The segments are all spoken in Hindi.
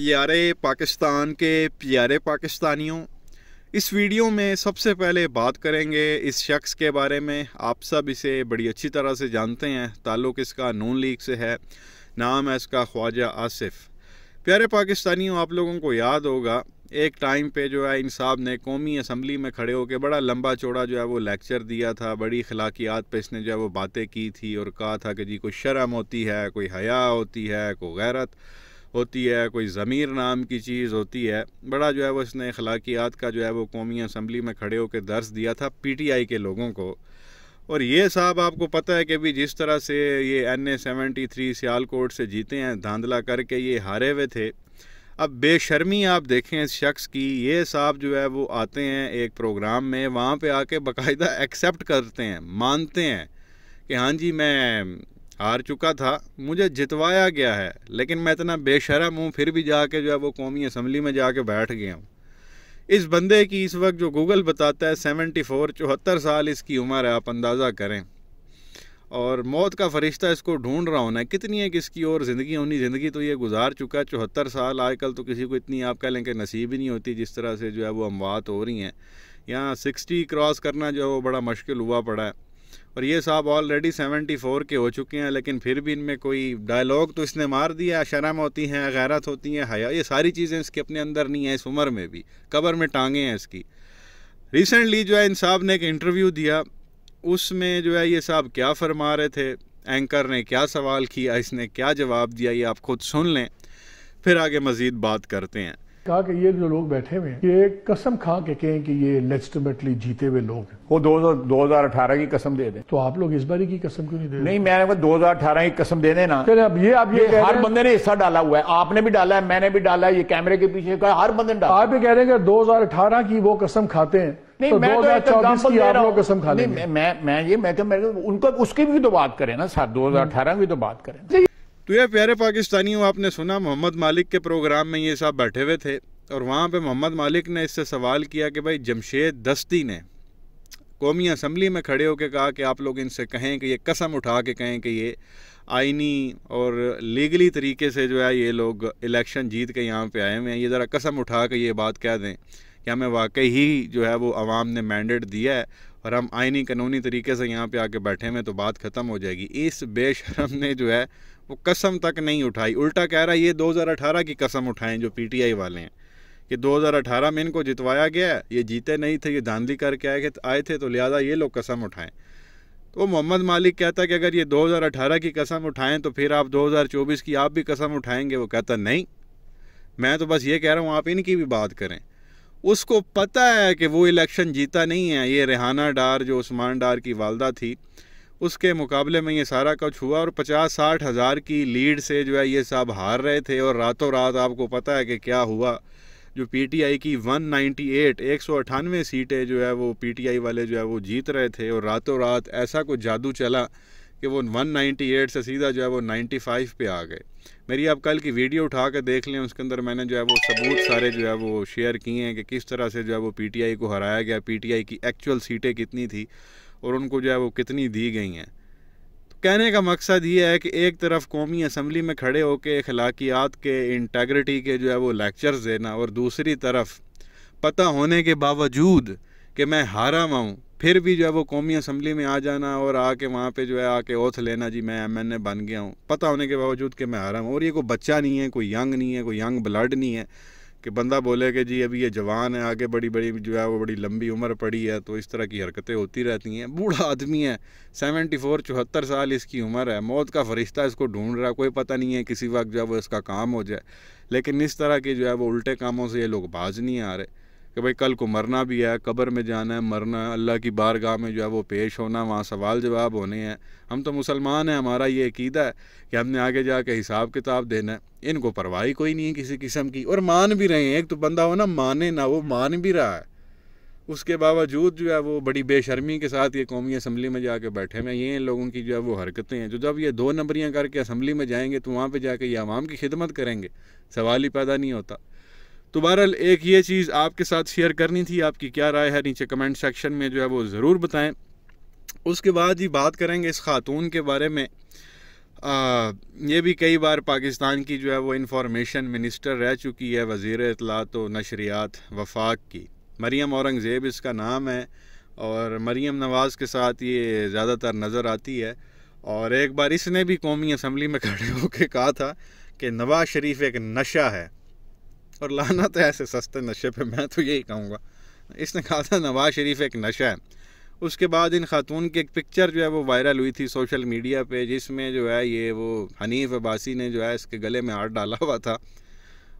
प्यारे पाकिस्तान के प्यारे पाकिस्तानियों, इस वीडियो में सबसे पहले बात करेंगे इस शख्स के बारे में। आप सब इसे बड़ी अच्छी तरह से जानते हैं। ताल्लुक़ इसका नून लीग से है। नाम है इसका ख्वाजा आसिफ। प्यारे पाकिस्तानियों, आप लोगों को याद होगा एक टाइम पे जो है इन साहब ने कौमी असम्बली में खड़े होकर बड़ा लंबा चौड़ा जो है वो लेक्चर दिया था। बड़ी अखलाकियात पे इसने जो है वो बातें की थी और कहा था कि जी कोई शर्म होती है, कोई हया होती है, कोई गैरत होती है, कोई ज़मीर नाम की चीज़ होती है। बड़ा जो है वो इसने अखलाकियात का जो है वो कौमी असम्बली में खड़े होकर दर्स दिया था PTI के लोगों को। और ये साहब आपको पता है कि भी जिस तरह से ये NA-73 सियालकोट से जीते हैं, धांधला करके ये हारे हुए थे। अब बेशर्मी आप देखें इस शख्स की। ये साहब जो है वो आते हैं एक प्रोग्राम में, वहाँ पे आके बाकायदा एक्सेप्ट करते हैं, मानते हैं कि हाँ जी मैं हार चुका था, मुझे जितवाया गया है, लेकिन मैं इतना बेशर्म हूँ फिर भी जाके जो है वो कौमी असम्बली में जाके बैठ गया हूँ। इस बंदे की इस वक्त जो गूगल बताता है 74 साल इसकी उम्र है, आप अंदाज़ा करें। और मौत का फरिश्ता इसको ढूंढ रहा होना है। कितनी है किसकी और ज़िंदगी होनी, ज़िंदगी तो ये गुजार चुका है 74 साल। आजकल तो किसी को इतनी आप कह लें कि नसीब ही नहीं होती जिस तरह से जो है वो अमवात हो रही हैं। यहाँ 60 क्रॉस करना जो है वो बड़ा मुश्किल हुआ पड़ा है। और ये साहब ऑलरेडी 74 के हो चुके हैं, लेकिन फिर भी इनमें कोई डायलॉग तो इसने मार दिया। शर्म होती हैं, गैरत होती हैं, हया, ये सारी चीज़ें इसके अपने अंदर नहीं है। इस उम्र में भी कब्र में टांगे हैं इसकी। रिसेंटली जो है इन साहब ने एक इंटरव्यू दिया, उसमें जो है ये साहब क्या फरमा रहे थे, एंकर ने क्या सवाल किया, इसने क्या जवाब दिया, ये आप खुद सुन लें, फिर आगे मज़ीद बात करते हैं। कहा कि ये जो लोग बैठे हुए हैं ये कसम खा के कहें कि ये लेजिटिमेटली जीते हुए लोग हैं, वो 2018 की कसम दे दें। तो आप लोग इस बारी की कसम क्यों नहीं दे रहे? नहीं, मैंने 2018 की कसम दे देना। अब ये हर बंदे ने हिस्सा डाला हुआ है। आपने भी डाला है, मैंने भी डाला है, ये कैमरे के पीछे का हर बंदे ने डाला। आप भी कह रहे हैं कि 2018 की वो कसम खाते हैं, नहीं तो मैं 2024 की आप लोग कसम खा लेंगे। मैं उनको उसकी भी तो बात करें ना सर, 2018 की तो बात करें। तो ये प्यारे पाकिस्तानियों, आपने सुना मोहम्मद मालिक के प्रोग्राम में ये साहब बैठे हुए थे और वहाँ पे मोहम्मद मालिक ने इससे सवाल किया कि भाई जमशेद दस्ती ने कौमी असम्बली में खड़े होकर कहा कि आप लोग इनसे कहें कि ये कसम उठा के कहें कि ये आइनी और लीगली तरीके से जो है ये लोग इलेक्शन जीत के यहाँ पे आए हुए हैं। ये ज़रा कसम उठा के ये बात कह दें कि हमें वाकई ही जो है वो अवाम ने मैंडेट दिया है और हम आइनी कानूनी तरीके से यहाँ पे आके बैठे हुए, तो बात ख़त्म हो जाएगी। इस बेशरम ने जो है वो कसम तक नहीं उठाई, उल्टा कह रहा है ये 2018 की कसम उठाएं जो PTI वाले हैं कि 2018 में इनको जितवाया गया, ये जीते नहीं थे, ये धांधली करके आए थे, तो लिहाजा ये लोग कसम उठाएं। तो मोहम्मद मालिक कहता है कि अगर ये 2018 की कसम उठाएं तो फिर आप 2024 की आप भी कसम उठाएंगे। वो कहता नहीं, मैं तो बस ये कह रहा हूँ आप इनकी भी बात करें। उसको पता है कि वो इलेक्शन जीता नहीं है। ये रेहाना डार जो उस्मान डार की वालदा थी, उसके मुकाबले में ये सारा कुछ हुआ और 50-60 हज़ार की लीड से जो है ये साहब हार रहे थे। और रातों रात आपको पता है कि क्या हुआ, जो PTI की 198 सीटें जो है वो PTI वाले जो है वो जीत रहे थे। और रातों रात ऐसा कुछ जादू चला कि वो 198 से सीधा जो है वो 95 पे आ गए। मेरी आप कल की वीडियो उठा कर देख लें, उसके अंदर मैंने जो है वो सबूत सारे जो है वो शेयर किए हैं कि किस तरह से जो है वो PTI को हराया गया, PTI की एक्चुअल सीटें कितनी थी और उनको जो है वो कितनी दी गई हैं। तो कहने का मकसद ये है कि एक तरफ कौमी असम्बली में खड़े होकर अखलाकियात के, इंटेग्रिटी के जो है वो लेक्चर्स देना, और दूसरी तरफ पता होने के बावजूद कि मैं हारा हुआ हूँ फिर भी जो है वो कौमी असम्बली में आ जाना और आके वहाँ पे जो है आके ओथ लेना, जी मैं MNA बन गया हूँ, पता होने के बावजूद कि मैं हारा हूँ। और ये कोई बच्चा नहीं है, कोई यंग नहीं है, कोई यंग ब्लड नहीं है कि बंदा बोले कि जी अभी ये जवान है, आगे बड़ी बड़ी जो है वो बड़ी लंबी उम्र पड़ी है, तो इस तरह की हरकतें होती रहती हैं। बूढ़ा आदमी है, 74 साल इसकी उम्र है, मौत का फरिश्ता इसको ढूंढ रहा है, कोई पता नहीं है किसी वक्त जो है वो इसका काम हो जाए। लेकिन इस तरह के जो है वो उल्टे कामों से ये लोग बाज नहीं आ रहे कि भाई कल को मरना भी है, कब्र में जाना है, मरना है, अल्लाह की बारगाह में जो है वो पेश होना, वहाँ सवाल जवाब होने हैं। हम तो मुसलमान हैं, हमारा ये अकीदा है कि हमने आगे जाके हिसाब किताब देना है। इनको परवाही कोई नहीं है किसी किस्म की, और मान भी रहे हैं। एक तो बंदा हो ना माने ना, वो मान भी रहा है, उसके बावजूद जो है वो बड़ी बेशर्मी के साथ ये कौमी असम्बली में जाके बैठे हैं। ये लोगों की जो है वो हरकतें हैं, जो जब ये 2 नंबरियाँ करके असम्बली में जाएंगे तो वहाँ पर जाके ये आवाम की खिदमत करेंगे, सवाल ही पैदा नहीं होता। तो बहरहाल एक ये चीज़ आपके साथ शेयर करनी थी। आपकी क्या राय है नीचे कमेंट सेक्शन में जो है वो ज़रूर बताएं। उसके बाद ही बात करेंगे इस खातून के बारे में। ये भी कई बार पाकिस्तान की जो है वो इंफॉर्मेशन मिनिस्टर रह चुकी है, वज़ीर इत्तलात व नशरियात वफाक की। मरियम औरंगज़ेब इसका नाम है और मरियम नवाज़ के साथ ये ज़्यादातर नज़र आती है। और एक बार इसने भी कौमी असम्बली में खड़े होकर कहा था कि नवाज़ शरीफ एक नशा है, और लाना तो ऐसे सस्ते नशे पे, मैं तो यही कहूँगा। इसने कहा था नवाज़ शरीफ एक नशा है। उसके बाद इन खातून की एक पिक्चर जो है वो वायरल हुई थी सोशल मीडिया पे, जिसमें जो है ये वो हनीफ अब्बासी ने जो है इसके गले में हाथ डाला हुआ था।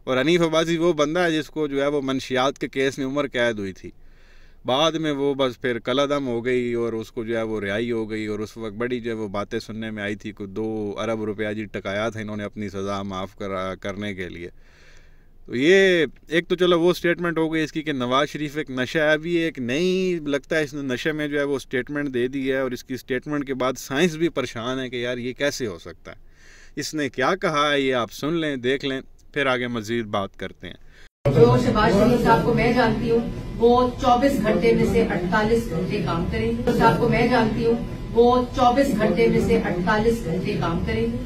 और हनीफ अब्बासी वो बंदा है जिसको जो है वो मनशियात के केस में उम्र कैद हुई थी। बाद में वो बस फिर कलादम हो गई और उसको जो है वो रिहाई हो गई, और उस वक्त बड़ी जो है वो बातें सुनने में आई थी कि 2 अरब रुपया जी टकाया था इन्होंने अपनी सज़ा माफ़ करने के लिए। तो ये एक तो चलो वो स्टेटमेंट हो गई इसकी कि नवाज़ शरीफ एक नशा है। अभी एक नई लगता है इसने नशे में जो है वो स्टेटमेंट दे दी है, और इसकी स्टेटमेंट के बाद साइंस भी परेशान है कि यार ये कैसे हो सकता है, इसने क्या कहा है ये आप सुन लें, देख लें, फिर आगे मजीद बात करते हैं। जो शहबाज शरीफ साहब को मैं जानती हूँ वो 24 घंटे में से 48 घंटे काम करेंगे। तो साहब को मैं जानती हूँ वो 24 घंटे में से 48 घंटे काम करेंगे।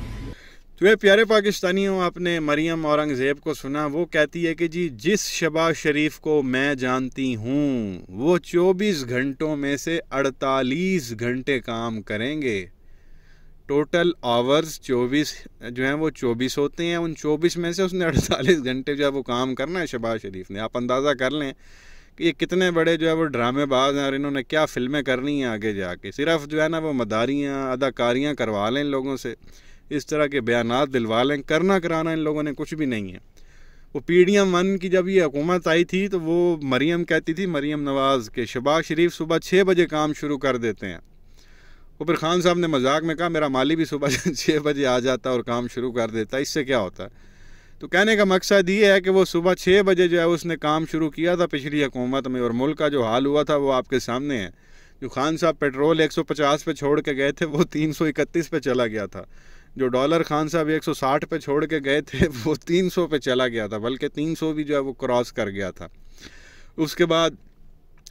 तो ये प्यारे पाकिस्तानियों, आपने मरियम औरंगज़ेब को सुना। वो कहती है कि जी जिस शहबाज शरीफ को मैं जानती हूँ वो 24 घंटों में से 48 घंटे काम करेंगे। टोटल आवर्स 24 जो हैं वो 24 होते हैं, उन 24 में से उसने 48 घंटे जो है वो काम करना है शहबाज शरीफ ने। आप अंदाज़ा कर लें कि ये कितने बड़े जो है वो ड्रामेबाज हैं और इन्होंने क्या फ़िल्में करनी हैं आगे जाके। सिर्फ जो है ना वो मदारियाँ अदाकारियाँ करवा लें लोगों से, इस तरह के बयानात दिलवा लें, करना कराना इन लोगों ने कुछ भी नहीं है। वो PDM-1 की जब ये हुकूमत आई थी तो वो मरियम कहती थी, मरियम नवाज़, के शहबाज शरीफ सुबह 6 बजे काम शुरू कर देते हैं। वो फिर खान साहब ने मजाक में कहा मेरा माली भी सुबह 6 बजे आ जाता और काम शुरू कर देता, इससे क्या होता है। तो कहने का मकसद ये है कि वो सुबह 6 बजे जो है उसने काम शुरू किया था पिछली हुकूमत में, और मुल्क का जो हाल हुआ था वो आपके सामने है। जो खान साहब पेट्रोल 150 पे छोड़ के गए थे वो 331 पे चला गया था। जो डॉलर खान साहब 160 पे छोड़ के गए थे वो 300 पे चला गया था, बल्कि 300 भी जो है वो क्रॉस कर गया था। उसके बाद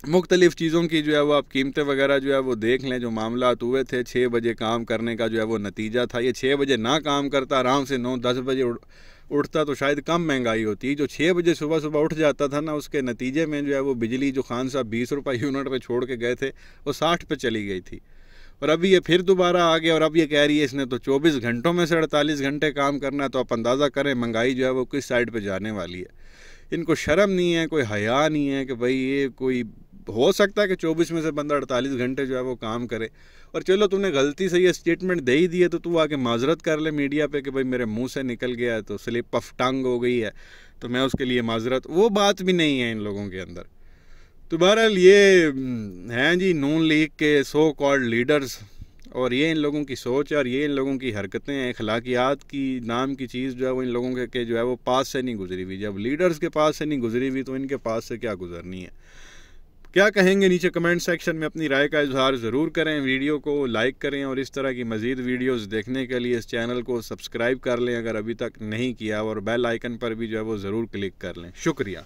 मुख्तलिफ़ चीज़ों की जो है वो आप कीमतें वगैरह जो है वो देख लें। जो मामलात हुए थे 6 बजे काम करने का जो है वो नतीजा था। ये 6 बजे ना काम करता, आराम से 9-10 बजे उठता तो शायद कम महंगाई होती। जो 6 बजे सुबह सुबह उठ जाता था ना, उसके नतीजे में जो है वो बिजली जो खान साहब 20 रुपये यूनिट पे छोड़ के गए थे वो 60 पे चली गई थी। और अभी ये फिर दोबारा आ गया और अब ये कह रही है इसने तो 24 घंटों में से 48 घंटे काम करना है। तो आप अंदाज़ा करें महंगाई जो है वो किस साइड पे जाने वाली है। इनको शर्म नहीं है, कोई हया नहीं है कि भाई ये कोई हो सकता है कि 24 में से बंदा 48 घंटे जो है वो काम करे। और चलो तूने गलती से ये स्टेटमेंट दे ही दी है तो तू आके माजरत कर ले मीडिया पे कि भाई मेरे मुंह से निकल गया है, तो स्लिप ऑफ टंग हो गई है, तो मैं उसके लिए माजरत, वो बात भी नहीं है इन लोगों के अंदर। तो बहरहाल ये हैं जी नून लीग के सो कॉल्ड लीडर्स, और ये इन लोगों की सोच है और ये इन लोगों की हरकतें हैं। अखलाकियात की नाम की चीज़ जो है वो इन लोगों के जो है वो पास से नहीं गुजरी हुई। जब लीडर्स के पास से नहीं गुजरी हुई तो इनके पास से क्या गुजरनी है। क्या कहेंगे नीचे कमेंट सेक्शन में अपनी राय का इजहार ज़रूर करें। वीडियो को लाइक करें और इस तरह की मज़ीद वीडियोस देखने के लिए इस चैनल को सब्सक्राइब कर लें अगर अभी तक नहीं किया, और बेल आइकन पर भी जो है वो ज़रूर क्लिक कर लें। शुक्रिया।